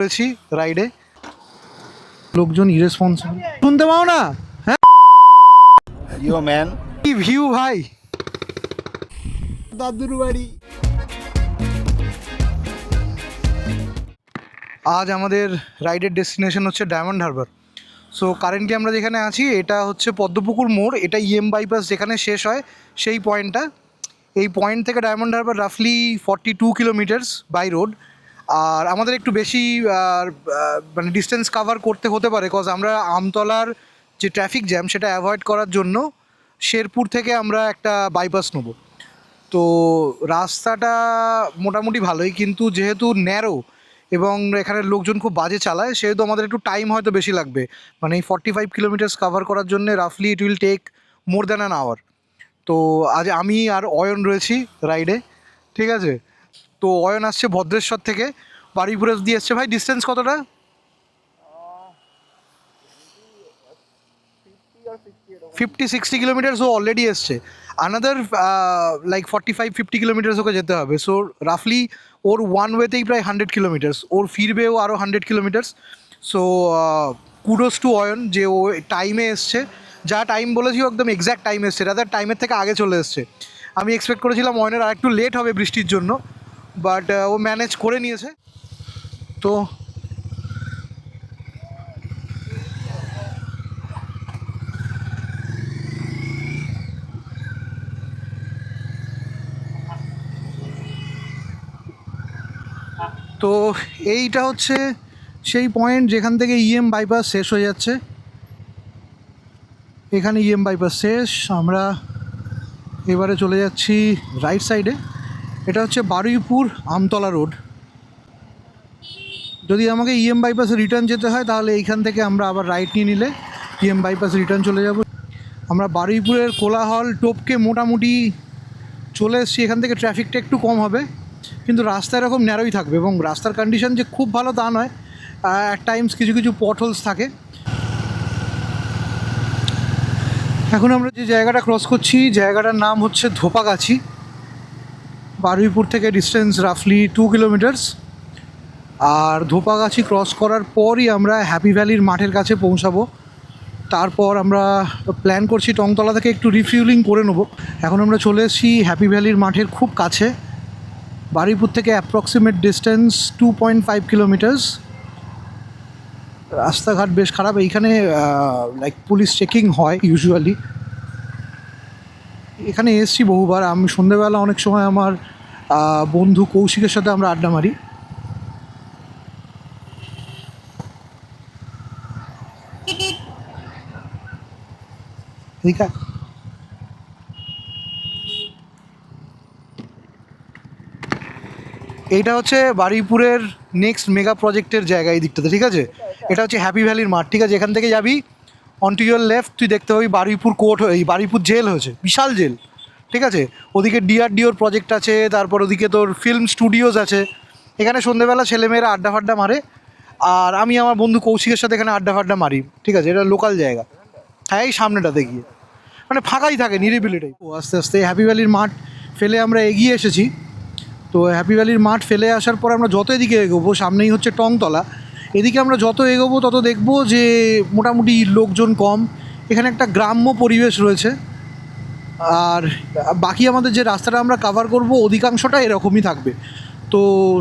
করেছি রাইডে, লোকজন ইরেসপন্সিবল, শুনতে পাও না? হ্যাঁ ইয়ো ম্যান, কি ভিউ ভাই, দাদুর বাড়ি। আজ আমাদের রাইডের ডেস্টিনেশন হচ্ছে ডায়মন্ড হারবার। সো কারেন্টলি আমরা যেখানে আছি এটা হচ্ছে পদ্মপুকুর মোড়, এটা ইএম বাইপাস যেখানে শেষ হয় সেই পয়েন্টটা। এই পয়েন্ট থেকে ডায়মন্ড হারবার রাফলি 42 কিলোমিটার্স বাই রোড। আর আমাদের একটু বেশি মানে ডিস্টেন্স কাভার করতে হতে পারে, কজ আমরা আমতলার যে ট্রাফিক জ্যাম সেটা অ্যাভয়েড করার জন্য শেরপুর থেকে আমরা একটা বাইপাস নেব। তো রাস্তাটা মোটামুটি ভালোই, কিন্তু যেহেতু ন্যারো এবং এখানের লোকজন খুব বাজে চালায়, সেহেতু আমাদের একটু টাইম হয়তো বেশি লাগবে। মানে এই 45 কিলোমিটার্স কাভার করার জন্য রাফলি it will take more than an hour. তো আজ আমি আর অয়ন রয়েছি রাইডে, ঠিক আছে? তো অয়ন আসছে ভদ্রেশ্বর থেকে, বারুইপুরে দিয়ে এসছে। ভাই ডিস্টেন্স কতটা? 50-60 কিলোমিটার্স ও অলরেডি এসছে। আনাদার লাইক 45-50 কিলোমিটার্স ওকে যেতে হবে। সো রাফলি ওর ওয়ান ওয়েতেই প্রায় 100 কিলোমিটার্স, ওর ফিরবেও আরও 100 kilometres. So kudos two Ayan যে ও টাইমে এসছে, যা টাইম বলেছি একদম এক্স্যাক্ট টাইম এসছে, রাদার টাইমের থেকে আগে চলে এসছে। আমি এক্সপেক্ট করেছিলাম অয়নের আর একটু লেট হবে বৃষ্টির জন্য, বাট ও ম্যানেজ করে নিয়েছে। তো তো এইটা হচ্ছে সেই পয়েন্ট যেখান থেকে ইএম বাইপাস শেষ হয়ে যাচ্ছে। এখানে ইএম বাইপাস শেষ, আমরা এবারে চলে যাচ্ছি রাইট সাইডে। এটা হচ্ছে বারুইপুর আমতলা রোড। যদি আমাকে ইএম বাইপাসে রিটার্ন যেতে হয় তাহলে এইখান থেকে আমরা আবার রাইট নিয়ে নিলে ইএম বাইপাস রিটার্ন চলে যাব। আমরা বারুইপুরের কোলাহল টোপকে মোটামুটি চলে এসেছি। এখান থেকে ট্রাফিকটা একটু কম হবে, কিন্তু রাস্তা এরকম ন্যারোই থাকবে এবং রাস্তার কন্ডিশন যে খুব ভালো তা নয়, অ্যাট টাইমস কিছু কিছু পটহোলস থাকে। এখন আমরা যে জায়গাটা ক্রস করছি জায়গাটার নাম হচ্ছে ধোপাগাছি। বারুইপুর থেকে ডিস্টেন্স রাফলি 2 কিলোমিটার্স। আর ধোপাগাছি ক্রস করার পরই আমরা হ্যাপি ভ্যালির মাঠের কাছে পৌঁছাবো। তারপর আমরা প্ল্যান করছি টংতলা থেকে একটু রিফিউলিং করে নেবো। এখন আমরা চলে এসেছি হ্যাপি ভ্যালির মাঠের খুব কাছে। বারুইপুর থেকে অ্যাপ্রক্সিমেট ডিস্টেন্স 2.5 কিলোমিটার্স। রাস্তাঘাট বেশ খারাপ এইখানে, লাইক পুলিশ চেকিং হয় ইউজুয়ালি। এখানে এসছি বহুবার। আমি সন্ধেবেলা অনেক সময় আমার বন্ধু কৌশিকের সাথে আমরা আড্ডা মারি। ঠিক আছে, এইটা হচ্ছে বারুইপুরের নেক্সট মেগা প্রজেক্টের জায়গা এই দিকটাতে, ঠিক আছে? এটা হচ্ছে হ্যাপি ভ্যালির মাঠ, ঠিক আছে? এখান থেকে যাবি অন টু ইউর লেফট, তুই দেখতে পাবি বারুইপুর কোর্ট, এই বারুইপুর জেল হয়েছে, বিশাল জেল, ঠিক আছে? ওদিকে ডিআরডিওর প্রজেক্ট আছে, তারপর ওদিকে তোর ফিল্ম স্টুডিওজ আছে। এখানে সন্ধ্যেবেলা ছেলেমেয়েরা আড্ডা ফাড্ডা মারে, আর আমি আমার বন্ধু কৌশিকের সাথে এখানে আড্ডা ফাড্ডা মারি, ঠিক আছে? এটা লোকাল জায়গা। হ্যাঁ, এই সামনেটাতে গিয়ে মানে ফাঁকাই থাকে, নিরিবিলিটাই। ও আস্তে আস্তে হ্যাপি ভ্যালির মাঠ ফেলে আমরা এগিয়ে এসেছি। তো হ্যাপি ভ্যালির মাঠ ফেলে আসার পর আমরা যত এদিকে এগোবো, সামনেই হচ্ছে টংতলা, এদিকে আমরা যত এগোবো তত দেখবো যে মোটামুটি লোকজন কম। এখানে একটা গ্রাম্য পরিবেশ রয়েছে। আর বাকি আমাদের যে রাস্তাটা আমরা কাভার করব অধিকাংশটা এরকমই থাকবে। তো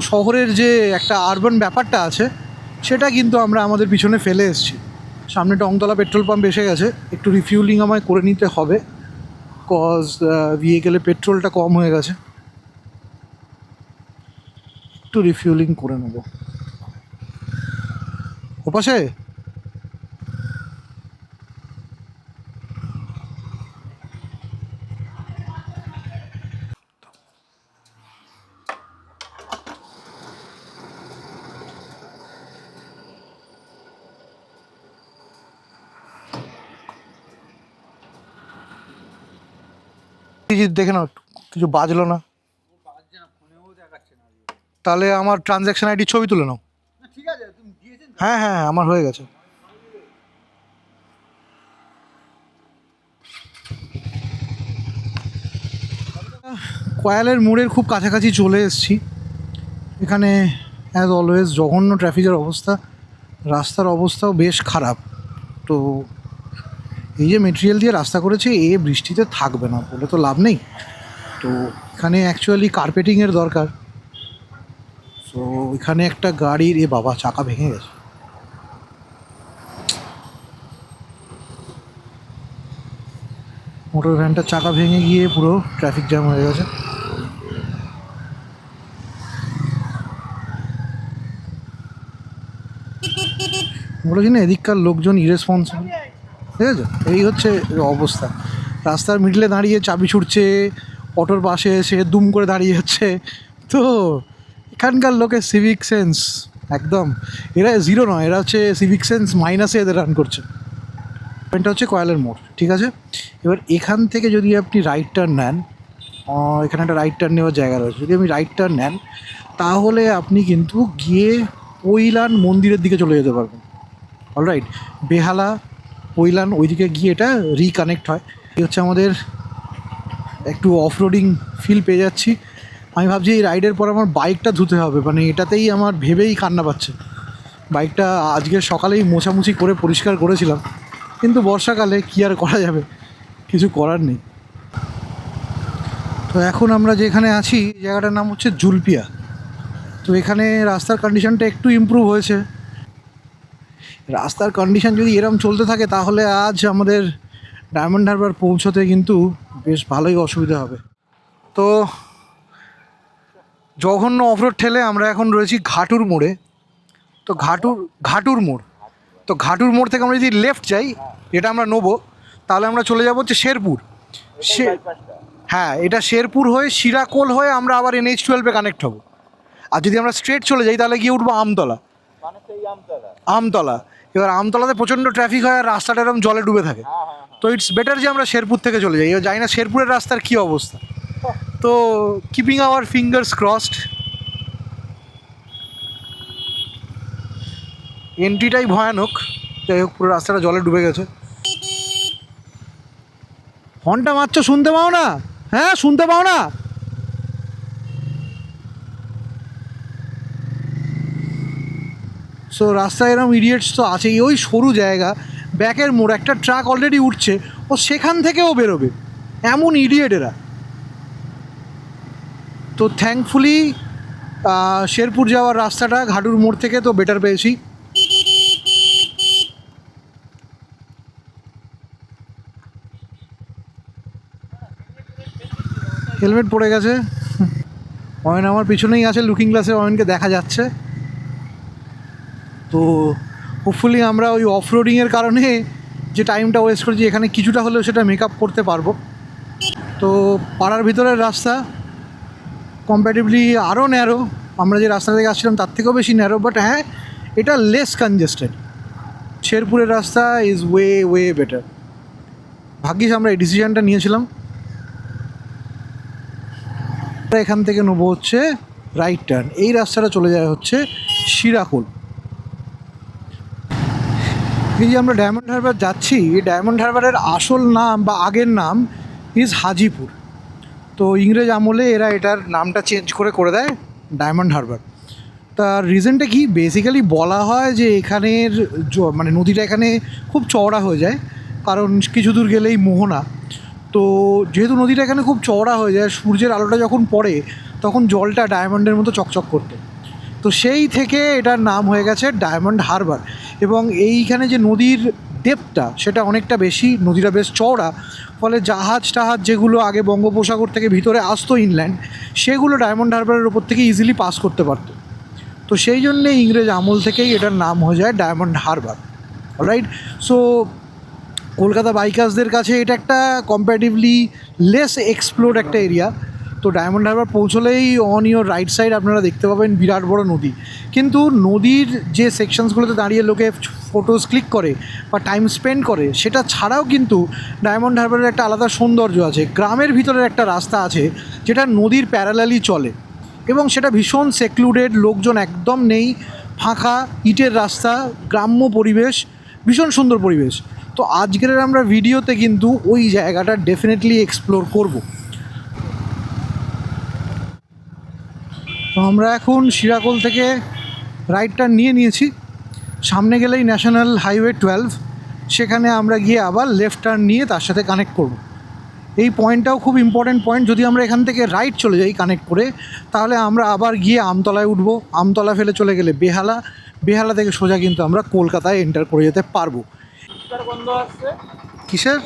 শহরের যে একটা আরবান ব্যাপারটা আছে সেটা কিন্তু আমরা আমাদের পিছনে ফেলে এসেছি। সামনে টংতলা পেট্রোল পাম্প এসে গেছে, একটু রিফিউলিং আমায় করে নিতে হবে, কজ ভেহিকেলে পেট্রোলটা কম হয়ে গেছে। একটু রিফিউলিং করে নেব ওপাশে। দেখে নাও, কিছু বাজলো না, তাহলে আমার ট্রানজ্যাকশন আইডি ছবি তুলে নাও। হ্যাঁ হ্যাঁ, আমার হয়ে গেছে। কয়ালের মোড়ের খুব কাছাকাছি চলে এসেছি। এখানে অ্যাজ অলওয়েজ জঘন্য ট্রাফিকের অবস্থা, রাস্তার অবস্থাও বেশ খারাপ। তো এই যে মেটেরিয়াল দিয়ে রাস্তা করেছে এ বৃষ্টিতে থাকবে না বলে তো লাভ নেই। তো এখানে অ্যাকচুয়ালি কার্পেটিংয়ের দরকার। সো এখানে একটা গাড়ির বাবা চাকা ভেঙে গেছে। মোটর ভ্যানটার চাকা ভেঙে গিয়ে পুরো ট্রাফিক জ্যাম হয়ে গেছে। বলেছি না এদিককার লোকজন ইরেসপন্সিবল, ঠিক আছে? এই হচ্ছে অবস্থা। রাস্তার মিডলে দাঁড়িয়ে চাবি ছুটছে, অটোর পাশে এসে দুম করে দাঁড়িয়ে যাচ্ছে। তো এখানকার লোকের সিভিক সেন্স একদম, এরা জিরো নয়, এরা হচ্ছে সিভিক সেন্স মাইনাসে এদের রান করছে। পয়েন্টটা হচ্ছে কয়ালের মোড়, ঠিক আছে? এবার এখান থেকে যদি আপনি রাইট টার্ন নেন, এখানে একটা রাইট টার্ন নেওয়ার জায়গা রয়েছে, যদি আপনি রাইট টার্ন নেন তাহলে আপনি কিন্তু গিয়ে পৈলান মন্দিরের দিকে চলে যেতে পারবেন। অলরাইট, বেহালা পৈলান ওইদিকে গিয়ে এটা রিকানেক্ট হয়। এই হচ্ছে আমাদের একটু অফরোডিং ফিল পেয়ে যাচ্ছি। আমি ভাবছি এই রাইডের পর আমার বাইকটা ধুতে হবে, মানে এটাতেই আমার ভেবেই কান্না পাচ্ছে। বাইকটা আজকে সকালেই মোছামুছি করে পরিষ্কার করেছিলাম, কিন্তু বর্ষাকালে কী আর করা যাবে, কিছু করার নেই। তো এখন আমরা যেখানে আছি জায়গাটার নাম হচ্ছে জুলপিয়া। তো এখানে রাস্তার কন্ডিশনটা একটু ইমপ্রুভ হয়েছে। রাস্তার কন্ডিশন যদি এরম চলতে থাকে তাহলে আজ আমাদের ডায়মন্ড হারবার পৌঁছতে কিন্তু বেশ ভালোই অসুবিধা হবে। তো জঘন্য অফরোড ঠেলে আমরা এখন রয়েছি ঘাটুর মোড়ে। তো ঘাটুর মোড়, তো ঘাটুর মোড় থেকে আমরা যদি লেফট যাই, এটা আমরা নেবো, তাহলে আমরা চলে যাবো হচ্ছে শেরপুর। হ্যাঁ, এটা শেরপুর হয়ে শিরাকোল হয়ে আমরা আবার NH-12 কানেক্ট হব। আর যদি আমরা স্ট্রেট চলে যাই তাহলে গিয়ে উঠবো আমতলা। আমতলা, এবার আমতলাতে প্রচণ্ড ট্রাফিক হয় আর রাস্তাটা এরকম জলে ডুবে থাকে। তো ইটস বেটার যে আমরা শেরপুর থেকে চলে যাই। এবার জানি না শেরপুরের রাস্তার কী অবস্থা, তো কিপিং আওয়ার ফিঙ্গার্স ক্রসড। এন্ট্রিটাই ভয়ানক, যাই হোক পুরো রাস্তাটা জলে ডুবে গেছে। হর্নটা মারছো, শুনতে পাও না? হ্যাঁ, শুনতে পাও না? সো রাস্তায় এরকম ইডিয়েটস তো আছেই। ওই সরু জায়গা, ব্যাকের মোড়, একটা ট্রাক অলরেডি উঠছে, ও সেখান থেকেও বেরোবে, এমন ইডিয়েট এরা। তো থ্যাঙ্কফুলি শেরপুর যাওয়ার রাস্তাটা ঘাটুর মোড় থেকে তো বেটার পেয়েছি। হেলমেট পড়ে গেছে, অয়ন আমার পিছনেই আছে, লুকিং গ্লাসে অয়নকে দেখা যাচ্ছে। তো হোপফুলি আমরা ওই অফ রোডিংয়ের কারণে যে টাইমটা ওয়েস্ট করেছি এখানে কিছুটা হলেও সেটা মেক আপ করতে পারবো। তো পাড়ার ভিতরের রাস্তা কম্প্যারেটিভলি আরও ন্যারো, আমরা যে রাস্তা থেকে আসছিলাম তার থেকেও বেশি ন্যারো, বাট হ্যাঁ এটা লেস কনজেস্টেড। শেরপুরের রাস্তা ইজ ওয়ে বেটার। ভাগ্যিস আমরা এই ডিসিশানটা নিয়েছিলাম। এখান থেকে নেবো হচ্ছে রাইট টার্ন, এই রাস্তাটা চলে যায় হচ্ছে শিরাকোল। এই যে আমরা ডায়মন্ড হারবার যাচ্ছি, এই ডায়মন্ড হারবারের আসল নাম বা আগের নাম ইজ হাজিপুর। তো ইংরেজ আমলে এরা এটার নামটা চেঞ্জ করে দেয় ডায়মন্ড হারবার। তার রিজনটা কি, বেসিক্যালি বলা হয় যে এখানের মানে নদীটা এখানে খুব চওড়া হয়ে যায়, কারণ কিছু দূর গেলেই মোহনা। তো যেহেতু নদীটা এখানে খুব চওড়া হয়ে যায়, সূর্যের আলোটা যখন পড়ে তখন জলটা ডায়মন্ডের মতো চকচক করতো। তো সেই থেকে এটার নাম হয়ে গেছে ডায়মন্ড হারবার। এবং এইখানে যে নদীর ডেপথটা সেটা অনেকটা বেশি, নদীটা বেশ চওড়া, ফলে জাহাজ টাহাজ যেগুলো আগে বঙ্গোপসাগর থেকে ভিতরে আসতো ইনল্যান্ড, সেগুলো ডায়মন্ড হারবারের ওপর থেকে ইজিলি পাস করতে পারতো। তো সেই জন্যে ইংরেজ আমল থেকেই এটার নাম হয়ে যায় Diamond Harbour. Alright, so Kolkata বাইকার্সদের কাছে এটা একটা কম্প্যারেটিভলি লেস এক্সপ্লোর্ড একটা এরিয়া। তো ডায়মন্ড হারবার পৌঁছলেই অন ইয়োর রাইট সাইড আপনারা দেখতে পাবেন বিরাট বড় নদী। কিন্তু নদীর যে সেকশনসগুলোতে দাঁড়িয়ে লোকে ফটোজ ক্লিক করে বা টাইম স্পেন্ড করে, সেটা ছাড়াও কিন্তু ডায়মন্ড হারবারের একটা আলাদা সৌন্দর্য আছে। গ্রামের ভিতরের একটা রাস্তা আছে যেটা নদীর প্যারালালি চলে, এবং সেটা ভীষণ সেক্লুডেড, লোকজন একদম নেই, ফাঁকা ইটের রাস্তা, গ্রাম্য পরিবেশ, ভীষণ সুন্দর পরিবেশ। তো আজকের আমরা ভিডিওতে কিন্তু ওই জায়গাটা ডেফিনেটলি এক্সপ্লোর করব। তো আমরা এখন শিরাকোল থেকে রাইট টার্ন নিয়ে নিয়েছি। সামনে গেলেই ন্যাশনাল হাইওয়ে 12, সেখানে আমরা গিয়ে আবার লেফট টার্ন নিয়ে তার সাথে কানেক্ট করব। এই পয়েন্টটাও খুব ইম্পর্ট্যান্ট পয়েন্ট। যদি আমরা এখান থেকে রাইট চলে যাই কানেক্ট করে, তাহলে আমরা আবার গিয়ে আমতলায় উঠবো। আমতলা ফেলে চলে গেলে বেহালা, বেহালা থেকে সোজা কিন্তু আমরা কলকাতায় এন্টার করে যেতে পারবো। কিসের?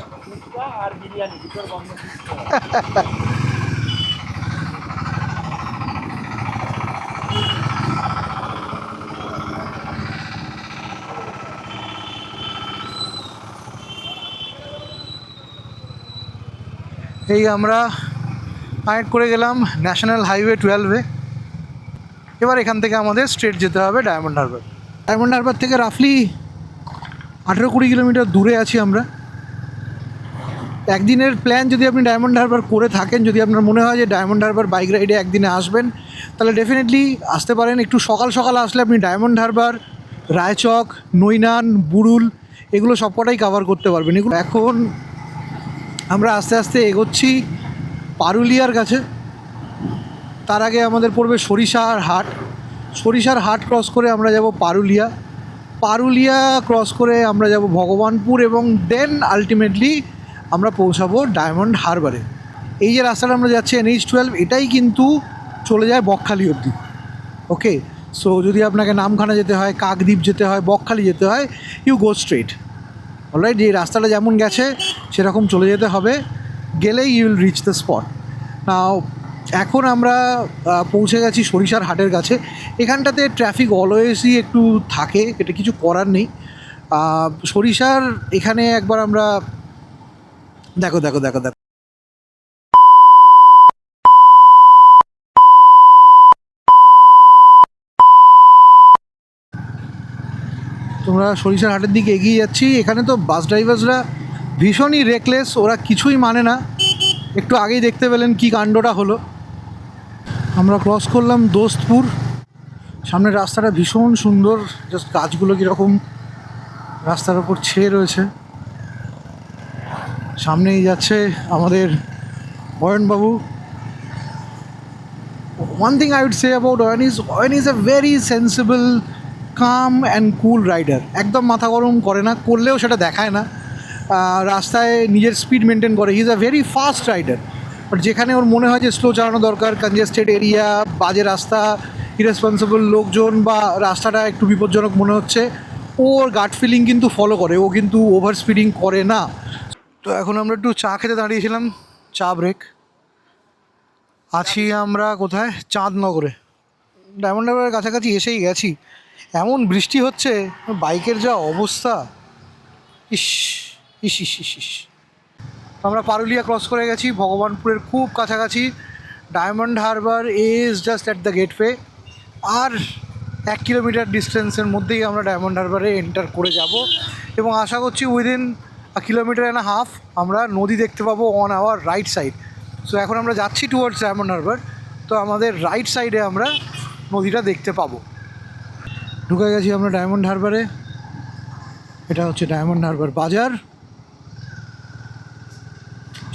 এই আমরা কানেক্ট করে গেলাম ন্যাশনাল হাইওয়ে 12-এ। এবার এখান থেকে আমাদের স্ট্রেট যেতে হবে ডায়মন্ড হারবার। ডায়মন্ড হারবার থেকে রাফলি 18-20 কিলোমিটার দূরে আছি আমরা। একদিনের প্ল্যান যদি আপনি ডায়মন্ড হারবার করে থাকেন, যদি আপনার মনে হয় যে ডায়মন্ড হারবার বাইক রাইডে একদিনে আসবেন, তাহলে ডেফিনেটলি আসতে পারেন। একটু সকাল সকাল আসলে আপনি ডায়মন্ড হারবার, রায়চক, নৈনান, বুরুল এগুলো সবকটাই কভার করতে পারবেন। এগুলো এখন আমরা আস্তে আস্তে এগোচ্ছি পারুলিয়ার কাছে। তার আগে আমাদের পড়বে সরিষার হাট। সরিষার হাট ক্রস করে আমরা যাব পারুলিয়া। পারুলিয়া ক্রস করে আমরা যাব ভগবানপুর এবং দেন আলটিমেটলি আমরা পৌঁছাবো ডায়মন্ড হারবারে। এই যে রাস্তাটা আমরা যাচ্ছি NH12, এটাই কিন্তু চলে যায় বকখালি অবধি। ওকে, সো যদি আপনাকে নামখানা যেতে হয়, কাকদ্বীপ যেতে হয়, বকখালি যেতে হয়, ইউ গো স্ট্রেট। অলরাইট, যে রাস্তাটা যেমন গেছে সেরকম চলে যেতে হবে, গেলেই you will reach the spot. Now এখন আমরা পৌঁছে গেছি সরিষার হাটের কাছে। এখানটাতে ট্রাফিক অলওয়েজই একটু থাকে, এটা কিছু করার নেই। সরিষার এখানে একবার আমরা দেখো দেখো দেখো দেখো তোমরা সরিষার হাটের দিকে এগিয়ে যাচ্ছি। এখানে তো বাস ড্রাইভার্সরা ভীষণই রেকলেস, ওরা কিছুই মানে না। একটু আগেই দেখতে পেলেন কী কাণ্ডটা হলো। আমরা ক্রস করলাম দোস্তপুর। সামনের রাস্তাটা ভীষণ সুন্দর, জাস্ট গাছগুলো কীরকম রাস্তার ওপর ছেয়ে রয়েছে। সামনেই যাচ্ছে আমাদের অয়নবাবু। One thing I would say about Oyan is a very sensible, calm and cool rider. একদম মাথা গরম করে না, করলেও সেটা দেখায় না। রাস্তায় নিজের স্পিড মেনটেন করে। He is a very fast rider. But যেখানে ওর মনে হয় যে স্লো চালানো দরকার, কনজেস্টেড এরিয়া, বাজে রাস্তা, ইরেসপন্সিবল লোকজন বা রাস্তাটা একটু বিপজ্জনক মনে হচ্ছে, ওর গাট ফিলিং কিন্তু ফলো করে, ও কিন্তু ওভার স্পিডিং করে না। তো এখন আমরা একটু চা খেতে দাঁড়িয়েছিলাম, চা ব্রেক। আছি আমরা কোথায়? চাঁদনগরে। ডায়মন্ড হারবারের কাছাকাছি এসেই গেছি। এমন বৃষ্টি হচ্ছে, বাইকের যা অবস্থা, ইস ইস ইস ইস ইস। আমরা পারুলিয়া ক্রস করে গেছি, ভগবানপুরের খুব কাছাকাছি। Diamond Harbour is just at the gateway. আর 1 কিলোমিটার ডিস্টেন্সের মধ্যেই আমরা ডায়মন্ড হারবারে এন্টার করে যাব এবং আশা করছি উইদিন 1.5 কিলোমিটার আমরা নদী দেখতে পাবো on our right side. So এখন আমরা যাচ্ছি টুয়ার্ডস ডায়মন্ড হারবার, তো আমাদের রাইট সাইডে আমরা নদীটা দেখতে পাবো। ঢুকে গেছি আমরা ডায়মন্ড হারবারে। এটা হচ্ছে ডায়মন্ড হারবার বাজার।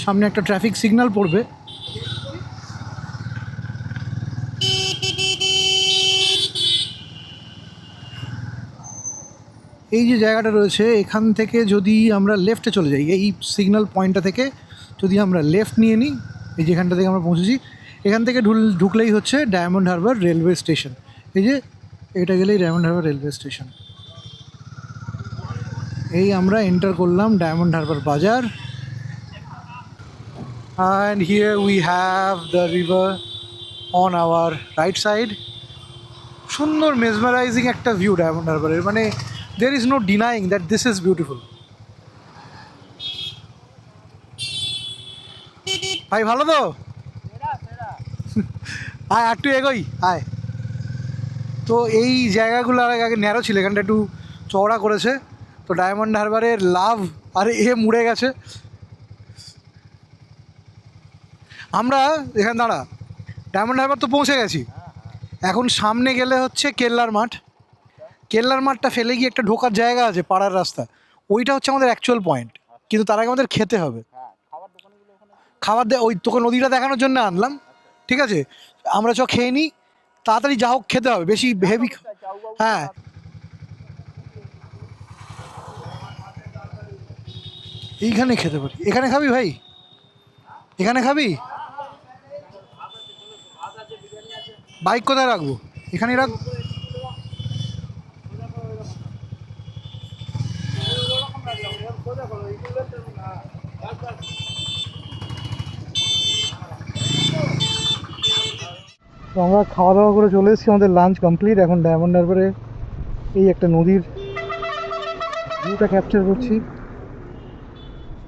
সামনে একটা ট্রাফিক সিগন্যাল পড়বে। এই যে জায়গাটা রয়েছে, এখান থেকে যদি আমরা লেফটে চলে যাই, এই সিগন্যাল পয়েন্টটা থেকে যদি আমরা লেফট নিয়ে নিই, এই যেখানটা থেকে আমরা পৌঁছেছি, এখান থেকে ঢুকলেই হচ্ছে ডায়মন্ড হারবার রেলওয়ে স্টেশন। এই যে এটা গেলেই ডায়মন্ড হারবার রেলওয়ে স্টেশন। এই আমরা এন্টার করলাম ডায়মন্ড হারবার বাজার। And here we have the river on our right side. সুন্দর মেসমারাইজিং একটা ভিউ ডায়মন্ড হারবারের, মানে there is no denying that this is beautiful. ভাই ভালো তো? আয় একটু এগোই, আয়। তো এই জায়গাগুলো আর আগে ন্যারো ছিল, এখানটা একটু চওড়া করেছে। তো ডায়মন্ড হারবারের লাভ আর মুড়ে গেছে। আমরা এখানে দাঁড়া, ডায়মন্ড হারবার তো পৌঁছে গেছি। এখন সামনে গেলে হচ্ছে কেল্লার মাঠ। কেল্লার মাঠটা ফেলে গিয়ে একটা ঢোকার জায়গা আছে, পাড়ার রাস্তা, ওইটা হচ্ছে আমাদের অ্যাকচুয়াল পয়েন্ট। কিন্তু তার আগে আমাদের খেতে হবে। খাবার ওই তোকে নদীটা দেখানোর জন্য আনলাম, ঠিক আছে? আমরা খেয়ে নিই, তাড়াতাড়ি যা হোক খেতে হবে, বেশি হেভি হ্যাঁ, এইখানে খেতে পারি। এখানে খাবি ভাই? এখানে খাবি? বাইক কোথায় রাখবো? এখানেই রাখ। তো আমরা খাওয়া দাওয়া করে চলে এসেছি, আমাদের লাঞ্চ কমপ্লিট। এখন ডায়মন্ড হারবারে এই একটা নদীর ভিউটা ক্যাপচার করছি।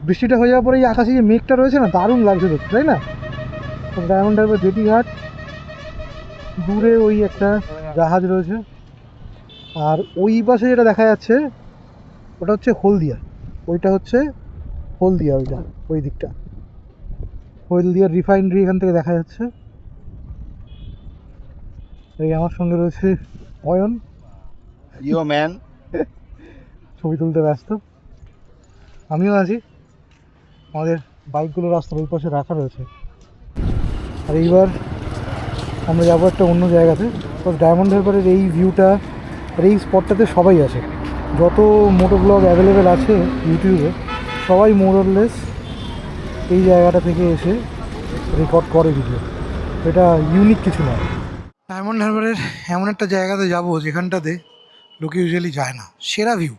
বৃষ্টিটা হয়ে যাওয়ার পরে এই আকাশে যে মেঘটা রয়েছে না, দারুণ লাগছে দেখতে, তাই না? তো ডায়মন্ড হারবার জেটি ঘাট, দূরে ওই একটা জাহাজ রয়েছে, আর ওই পাশে যেটা দেখা যাচ্ছে ওটা হচ্ছে হলদিয়া। ওইটা হচ্ছে হলদিয়া, ওইটা ওই দিকটা হলদিয়ার রিফাইনারি এখান থেকে দেখা যাচ্ছে। এই আমার সঙ্গে রয়েছে অয়ন, Yo, man. ছবি তুলতে ব্যস্ত। আমিও আছি। আমাদের বাইকগুলো রাস্তার ওই পাশে রাখা রয়েছে। আর এইবার আমরা যাবো একটা অন্য জায়গাতে। তো ডায়মন্ড হারবারের এই ভিউটা আর এই স্পটটাতে সবাই আছে, যত মোটো ব্লগ অ্যাভেলেবেল আছে ইউটিউবে, সবাই মোরলেস এই জায়গাটা থেকে এসে রেকর্ড করে ভিডিও। এটা ইউনিক কিছু নয়। ডায়মন্ড হারবারের এমন একটা জায়গাতে যাব যেখানটাতে লোকে ইউজুয়ালি যায় না। সেরা ভিউ,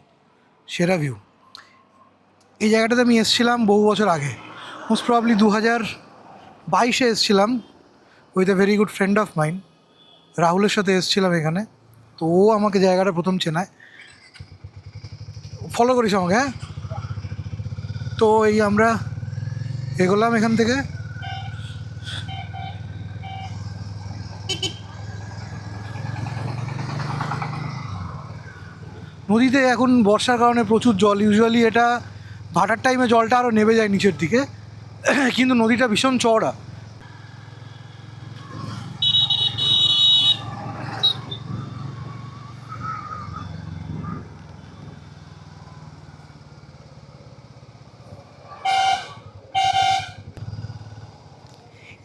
সেরা ভিউ। এই জায়গাটাতে আমি এসেছিলাম বহু বছর আগে, মোস্ট প্রবলি 2022-এ এসেছিলাম with a very good friend of mine. রাহুলের সাথে এসেছিলাম এখানে। তো ও আমাকে জায়গাটা প্রথম চেনায়। ফলো করিস আমাকে, হ্যাঁ? তো এই আমরা এগোলাম এখান থেকে। নদীতে এখন বর্ষার কারণে প্রচুর জল। ইউজুয়ালি এটা ভাটার টাইমে জলটা আরও নেমে যায় নিচের দিকে, কিন্তু নদীটা ভীষণ চওড়া।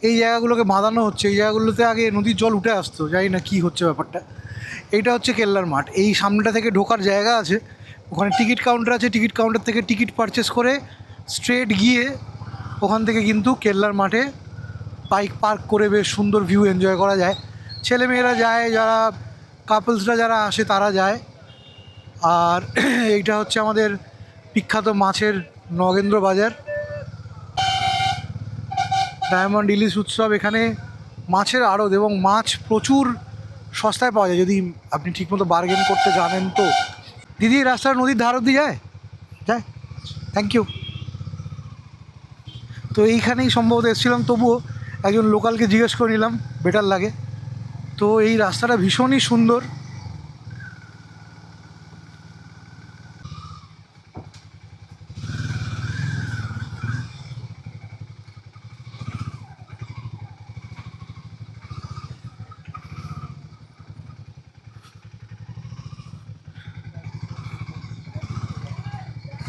এই জায়গাগুলোকে বাঁধানো হচ্ছে। এই জায়গাগুলোতে আগে নদীর জল উঠে আসতো, জানি না কী হচ্ছে ব্যাপারটা। এইটা হচ্ছে কেল্লার মাঠ। এই সামনেটা থেকে ঢোকার জায়গা আছে, ওখানে টিকিট কাউন্টার আছে। টিকিট কাউন্টার থেকে টিকিট পারচেস করে স্ট্রেট গিয়ে ওখান থেকে কিন্তু কেল্লার মাঠে বাইক পার্ক করে বেশ সুন্দর ভিউ এনজয় করা যায়। ছেলেমেয়েরা যায়, যারা কাপলসরা যারা আসে তারা যায়। আর এইটা হচ্ছে আমাদের বিখ্যাত মাছের নগেন্দ্র বাজার, ডায়মন্ড ইলিশ উৎসব। এখানে মাছের আড়ত এবং মাছ প্রচুর সস্তায় পাওয়া যায় যদি আপনি ঠিকমতো বার্গেন করতে জানেন। তো দিদি, এই রাস্তার নদীর ধার অব্দি যায়? যায়, থ্যাংক ইউ। তো এইখানেই সম্ভবত এসেছিলাম, তবুও একজন লোকালকে জিজ্ঞেস করে নিলাম, বেটার লাগে। তো এই রাস্তাটা ভীষণই সুন্দর।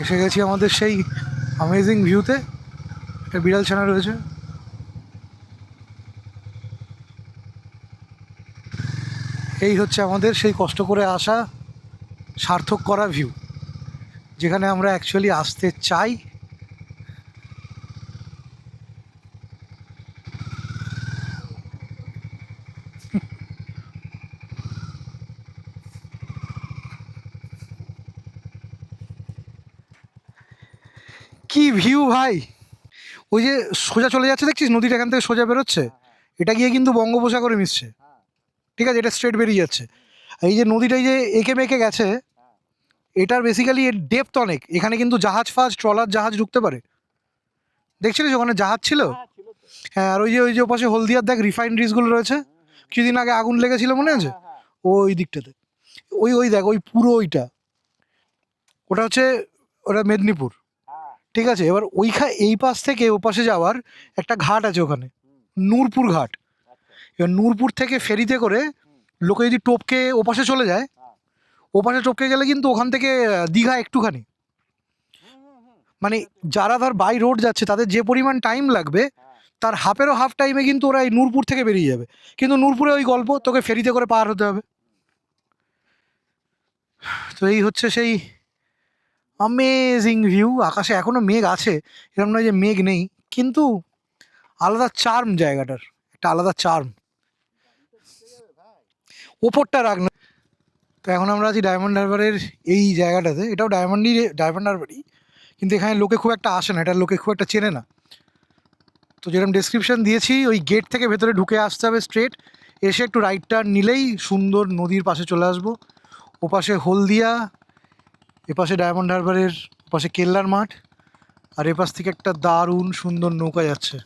এসে গেছি আমাদের সেই অ্যামেজিং ভিউতে। একটা বিড়াল ছানা রয়েছে। এই হচ্ছে আমাদের সেই কষ্ট করে আসা, সার্থক করা ভিউ, যেখানে আমরা অ্যাকচুয়ালি আসতে চাই। কি ভিউ ভাই! ওই যে সোজা চলে যাচ্ছে দেখছিস, নদীটা এখান থেকে সোজা বেরোচ্ছে, এটা গিয়ে কিন্তু বঙ্গোপসাগরে মিশছে। ঠিক আছে, এটা স্ট্রেট বেরিয়ে যাচ্ছে। আর এই যে নদীটা এই যে এঁকে মেঁকে গেছে, এটার বেসিক্যালি এর ডেপথ অনেক। এখানে কিন্তু জাহাজ ফাজ, ট্রলার জাহাজ ঢুকতে পারে। দেখছিলিস ওখানে জাহাজ ছিল? হ্যাঁ, আর ওই যে ওপাশে হলদিয়ার দেখ রিফাইনারিজগুলো রয়েছে। কিছুদিন আগে আগুন লেগেছিল, মনে আছে? ওই দিকটাতে ওই ওই দেখ, ওই পুরো ওইটা, ওটা হচ্ছে, ওটা মেদিনীপুর। ঠিক আছে, এবার এই পাশ থেকে ও পাশে যাওয়ার একটা ঘাট আছে ওখানে, নূরপুর ঘাট। এবার নূরপুর থেকে ফেরিতে করে লোকে যদি টোপকে ওপাশে চলে যায়, ওপাশে টপকে গেলে কিন্তু ওখান থেকে দীঘা একটুখানি। মানে যারা ধর বাই রোড যাচ্ছে তাদের যে পরিমাণ টাইম লাগবে, তার হাফেরও হাফ টাইমে কিন্তু ওরা এই নূরপুর থেকে বেরিয়ে যাবে। কিন্তু নূরপুরে ওই গল্প, তোকে ফেরিতে করে পার হতে হবে। তো এই হচ্ছে সেই অ্যামেজিং ভিউ। আকাশে এখনো মেঘ আছে, এরকম নয় যে মেঘ নেই, কিন্তু আলাদা চার্ম জায়গাটার, একটা আলাদা চার্ম। ওপরটা রাখ না। তো এখন আমরা আছি ডায়মন্ড হারবারের এই জায়গাটাতে, এটাও ডায়মন্ড হারবারই, কিন্তু এখানে লোকে খুব একটা আসে না, এটা লোকে খুব একটা চেনে না। তো যেরকম ডেসক্রিপশন দিয়েছি, ওই গেট থেকে ভেতরে ঢুকে আসতে হবে স্ট্রেট, এসে একটু রাইট টার্ন নিলেই সুন্দর নদীর পাশে চলে আসবো। ওপাশে হলদিয়া, এপাশে ডায়মন্ড হারবারের পাশে কেল্লার মাঠ, আর এপাশ থেকে একটা দারুণ সুন্দর নৌকা যাচ্ছে।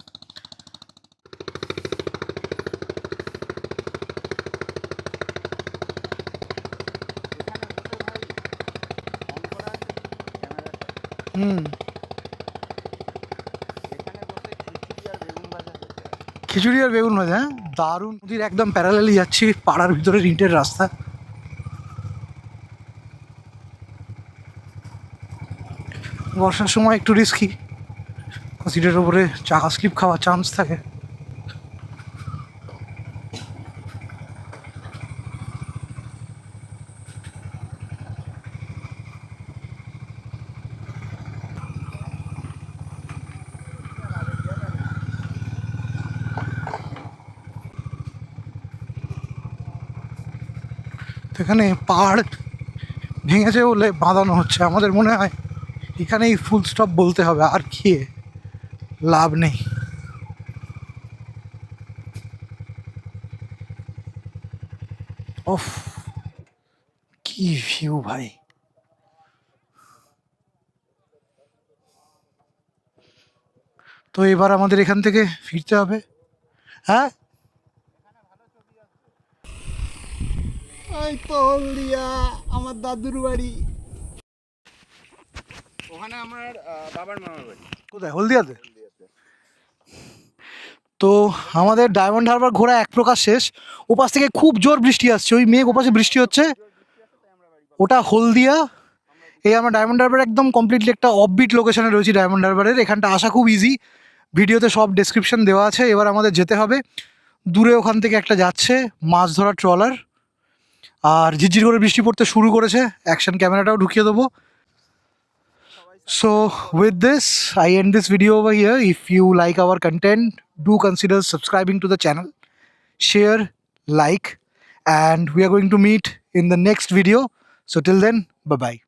হুম, খিচুড়ি আর বেগুন ভাজা, হ্যাঁ দারুণ। নদীর একদম প্যারালালি যাচ্ছি, পাড়ার ভিতরে ইটের রাস্তা। বর্ষার সময় একটু রিস্কি, সিটের ওপরে চাকা স্লিপ খাওয়ার চান্স থাকে। তো এখানে পাহাড় ভেঙেছে বলে বাঁধানো হচ্ছে, আমাদের মনে হয় এখানেই ফুল স্টপ বলতে হবে, আর কি লাভ নেই। ওফ, কি ভিউ ভাই। তো এবার আমাদের এখান থেকে ফিরতে হবে। হ্যাঁ, এই তো হলদিয়া, আমার দাদুর বাড়ি। ওখানে আমার বাবার মামার বাড়ি। কোথায়? হলদিয়াতে? তো আমাদের ডায়মন্ড হারবার ঘোরা এক প্রকার শেষ। ওপাশ থেকে খুব জোর বৃষ্টি আসছে, ওই মেঘ ওপাশে বৃষ্টি হচ্ছে, ওটা হলদিয়া। এই আমরা ডায়মন্ড হারবার একদম কমপ্লিটলি একটা অফবিট লোকেশনে রয়েছি ডায়মন্ড হারবারের। এখানটা আসা খুব ইজি, ভিডিওতে সব ডেসক্রিপশন দেওয়া আছে। এবার আমাদের যেতে হবে দূরে, ওখান থেকে একটা যাচ্ছে মাছ ধরার ট্রলার, আর ঝিরঝির করে বৃষ্টি পড়তে শুরু করেছে, অ্যাকশন ক্যামেরাটাও ঢুকিয়ে দেবো। So with this, I end this video over here. If you like our content, do consider subscribing to the channel, share, like, and we are going to meet in the next video. So till then, bye bye.